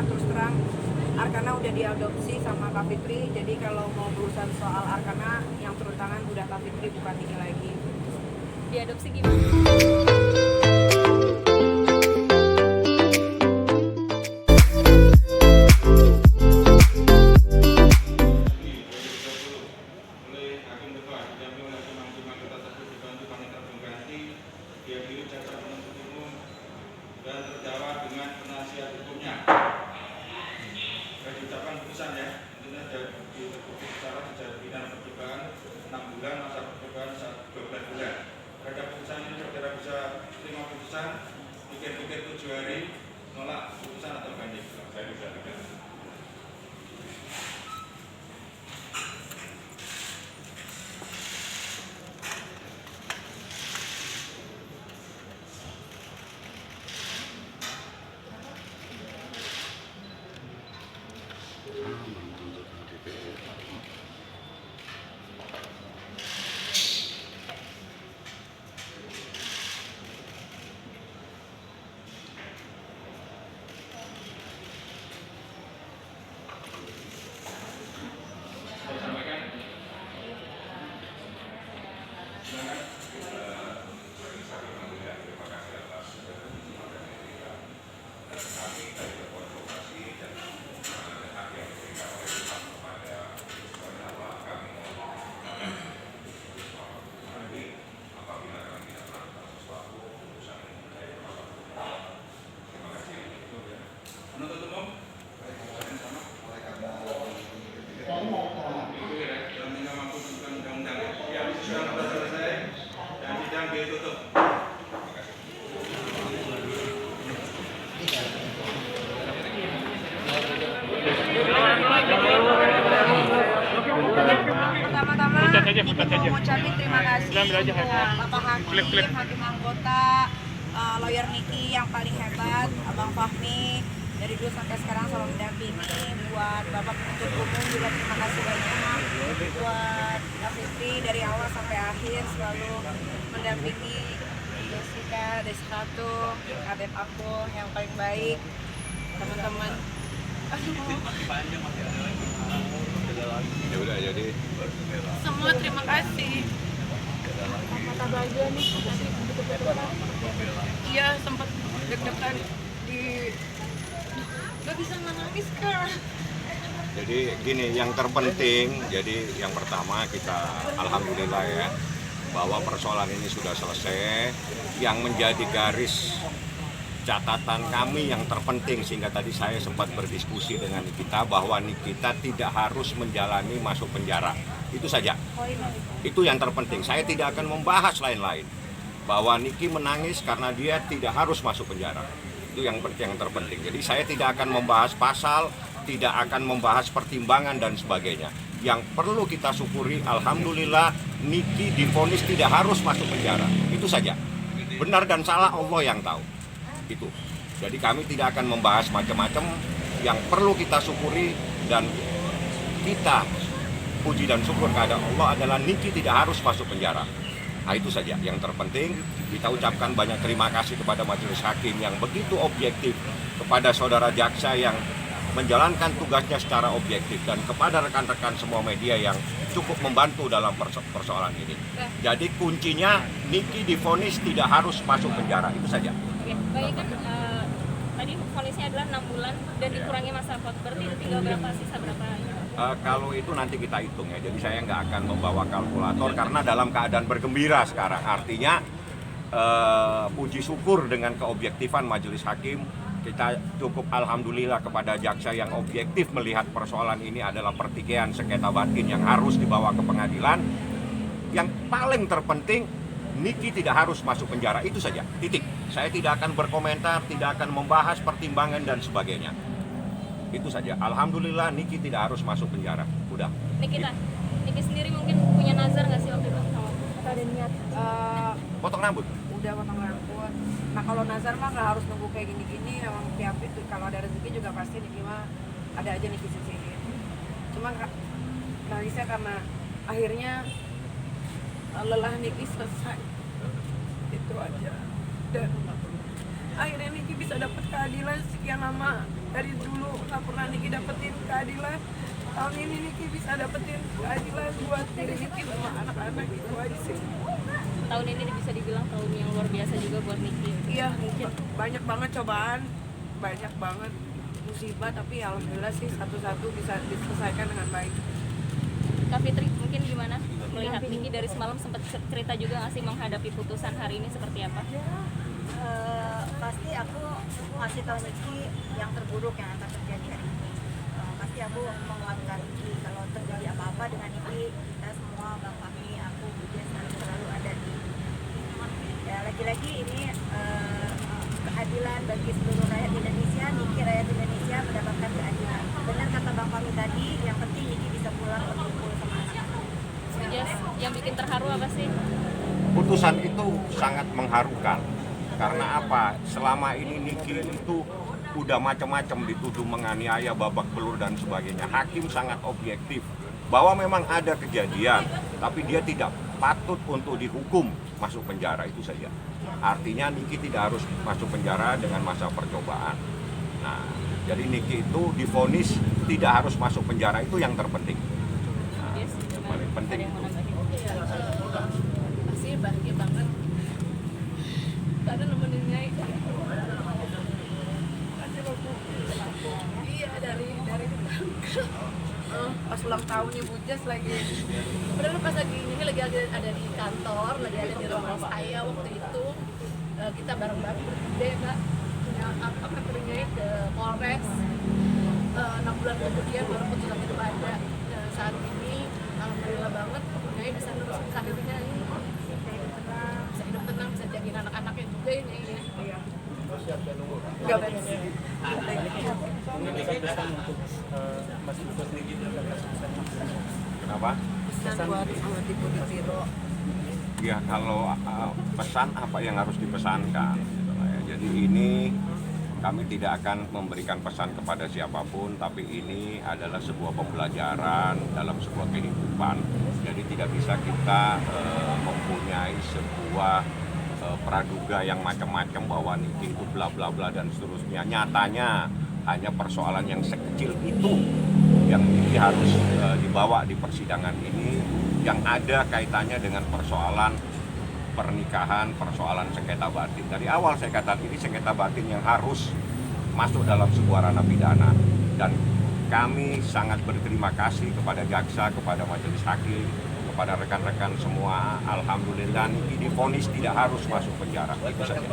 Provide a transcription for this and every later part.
terus terang Arkana udah diadopsi sama Kak Fitri, jadi kalau mau berurusan soal Arkana yang turun tangan udah Kak Fitri, bukan Niki lagi. Diadopsi gimana? dan terdakwa dengan penasihat hukumnya. Saya diucapkan putusan ya, tentunya terbukti secara secara pidana percobaan 6 bulan, masa percobaan 12 bulan. Terhadap putusan ini saudara bisa terima putusan, pikir-pikir 7 hari, nolak putusan atau banding. Saya bisa tidak. Penuntut umum, yang tidak mampu menentukan undang-undang ya, sidang sudah selesai dan sidang ditutup. Pertama-tama Niki mau mengucapkan terima kasih untuk Bapak Hakim Anggota, lawyer Niki yang paling hebat, Abang Fahmi, dari dulu sampai sekarang selalu mendampingi. Buat Bapak penuntut umum juga terima kasih banyak. Buat Kak Fitri dari awal sampai akhir selalu mendampingi. Jessica, Deshato, adik aku yang paling baik, teman-teman. Ya udah jadi Semua terima kasih. Mata bahagia nih, Iya, sempat deg-degan di gak bisa menangis kan. jadi gini, yang terpenting, jadi yang pertama kita alhamdulillah ya bahwa persoalan ini sudah selesai. Yang menjadi garis catatan kami yang terpenting, sehingga tadi saya sempat berdiskusi dengan Nikita bahwa Nikita tidak harus menjalani masuk penjara. Itu saja. Itu yang terpenting. Saya tidak akan membahas lain-lain. Bahwa Niki menangis karena dia tidak harus masuk penjara. Itu yang terpenting. Jadi saya tidak akan membahas pasal, tidak akan membahas pertimbangan dan sebagainya. Yang perlu kita syukuri, alhamdulillah Niki divonis tidak harus masuk penjara. Itu saja. Benar dan salah Allah yang tahu. Itu. Jadi kami tidak akan membahas macam-macam. Yang perlu kita syukuri dan kita puji dan syukur kepada Allah adalah Niki tidak harus masuk penjara. Nah itu saja yang terpenting. Kita ucapkan banyak terima kasih kepada majelis hakim yang begitu objektif, kepada saudara jaksa yang menjalankan tugasnya secara objektif, dan kepada rekan-rekan semua media yang cukup membantu dalam persoalan ini. Jadi kuncinya Niki divonis tidak harus masuk penjara, itu saja. Oke, baik kan tadi vonisnya adalah 6 bulan dan dikurangi masa vote, berarti tinggal berapa, sisa berapa? Kalau itu nanti kita hitung ya, jadi saya nggak akan membawa kalkulator karena dalam keadaan bergembira sekarang. Artinya puji syukur dengan keobjektifan majelis hakim. Kita cukup alhamdulillah kepada jaksa yang objektif melihat persoalan ini adalah pertikaian sengketa batin yang harus dibawa ke pengadilan. Yang paling terpenting, Niki tidak harus masuk penjara, itu saja, titik. Saya tidak akan berkomentar, tidak akan membahas pertimbangan dan sebagainya. Itu saja. Alhamdulillah Niki tidak harus masuk penjara. Udah. Niki sendiri mungkin punya nazar nggak sih waktu itu? Kita ada niat Potong rambut. udah potong rambut. Nah kalau nazar mah nggak harus nunggu kayak gini-gini. Emang tiap itu kalau ada rezeki juga pasti Niki mah ada aja Niki sisihin. Cuman nangisnya karena akhirnya lelah Niki selesai. Itu aja. Dan akhirnya Niki bisa dapat keadilan sekian lama dari dulu nggak pernah Niki dapetin keadilan. Tahun ini Niki bisa dapetin keadilan buat diri Niki sama anak-anak, itu aja sih. Tahun ini bisa dibilang tahun yang luar biasa juga buat Niki. Iya, banyak banget cobaan, banyak banget musibah, tapi alhamdulillah sih satu-satu bisa diselesaikan dengan baik. Kak Fitri, mungkin gimana melihat Niki dari semalam sempat cerita juga nggak sih menghadapi putusan hari ini seperti apa? Pasti aku ngasih tahu Niki yang terburuk yang akan terjadi hari ini. Pasti aku menguatkan Niki kalau terjadi apa-apa dengan Niki, kita semua, Bang Fahmi, aku, Budias selalu ada di. Ya, lagi-lagi ini keadilan bagi seluruh rakyat Indonesia. Niki rakyat Indonesia mendapatkan keadilan. Benar kata Bang Fahmi tadi, yang penting Niki bisa pulang berkumpul sama anak-anak. Budias, yang bikin terharu apa sih? Putusan itu sangat mengharukan. Karena apa? Selama ini Niki itu udah macam-macam dituduh menganiaya, babak belur dan sebagainya. Hakim sangat objektif bahwa memang ada kejadian, tapi dia tidak patut untuk dihukum masuk penjara, itu saja. Artinya Niki tidak harus masuk penjara dengan masa percobaan. Nah, jadi Niki itu divonis tidak harus masuk penjara, itu yang terpenting. Nah, yang paling penting itu. Pasti bahagia banget karena nemenin Nyai. Iya, dari pas ulang tahunnya Bujas lagi. Padahal pas lagi ini lagi ada di kantor, lagi ada di rumah saya waktu itu. Kita bareng-bareng bertiga ya Kak. Apa Nyai ke Polres. 6 bulan kemudian baru putusan itu ada. Saat ini alhamdulillah banget Nyai bisa nerusin karirnya ini. Bisa hidup tenang, bisa jagain anak-anaknya juga ini ya. Iya. Enggak beres. Kenapa? Pesan buat Amatiku di Tiro. Ya, kalau pesan apa yang harus dipesankan gitu lah ya. Jadi ini kami tidak akan memberikan pesan kepada siapapun, tapi ini adalah sebuah pembelajaran dalam sebuah kehidupan. Jadi tidak bisa kita mempunyai sebuah praduga yang macam-macam bahwa Niki itu bla bla bla dan seterusnya. Nyatanya hanya persoalan yang sekecil itu yang Niki harus dibawa di persidangan ini, yang ada kaitannya dengan persoalan pernikahan, persoalan sengketa batin. Dari awal saya katakan ini sengketa batin yang harus masuk dalam sebuah ranah pidana, dan kami sangat berterima kasih kepada jaksa, kepada majelis hakim, kepada rekan-rekan semua. Alhamdulillah Niki divonis tidak harus masuk penjara. Itu saja.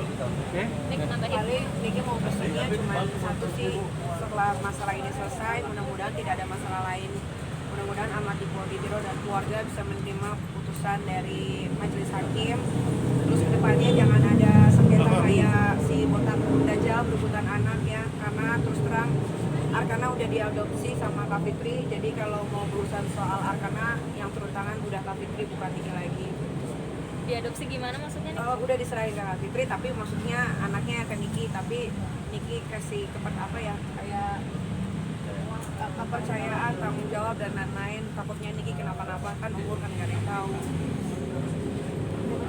Paling Niki mau pesannya cuma satu sih, setelah masalah ini selesai mudah-mudahan tidak ada masalah lain. Mudah-mudahan Amatiku di Tiro dan keluarga bisa menerima keputusan dari majelis hakim. Terus kedepannya jangan ada sengketa kayak si botak Dajjal berebutan anak ya, karena terus terang Arkana udah diadopsi sama Kak Fitri, jadi kalau mau berurusan soal Arkana yang turun tangan udah Kak Fitri, bukan Niki lagi. Diadopsi gimana maksudnya nih? Udah diserahin ke Kak Fitri, tapi maksudnya anaknya ke Niki, tapi Niki kasih apa ya, kayak kepercayaan, tanggung jawab dan lain-lain. Takutnya Niki kenapa-napa, kan umur kan gak ada yang tahu.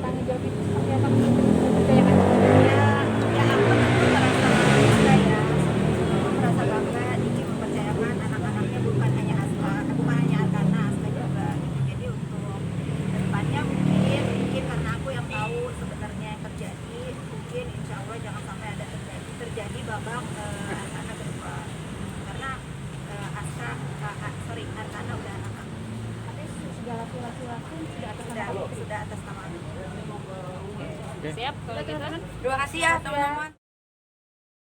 Tanggung jawab itu seperti apa? Ya aku tentu merasa bangga ya. Aku merasa bangga Niki mempercayakan anak-anaknya, bukan hanya Arkana, Aska juga. Jadi untuk kedepannya mungkin karena aku yang tahu sebenarnya yang terjadi, mungkin insya Allah jangan sampai ada terjadi babak Arkana kedua. Karena Arkana udah anak aku. Tapi segala surat-suratnya sudah atas nama Sudah atas nama aku. Siap kalau gitu. Terima kasih ya teman-teman.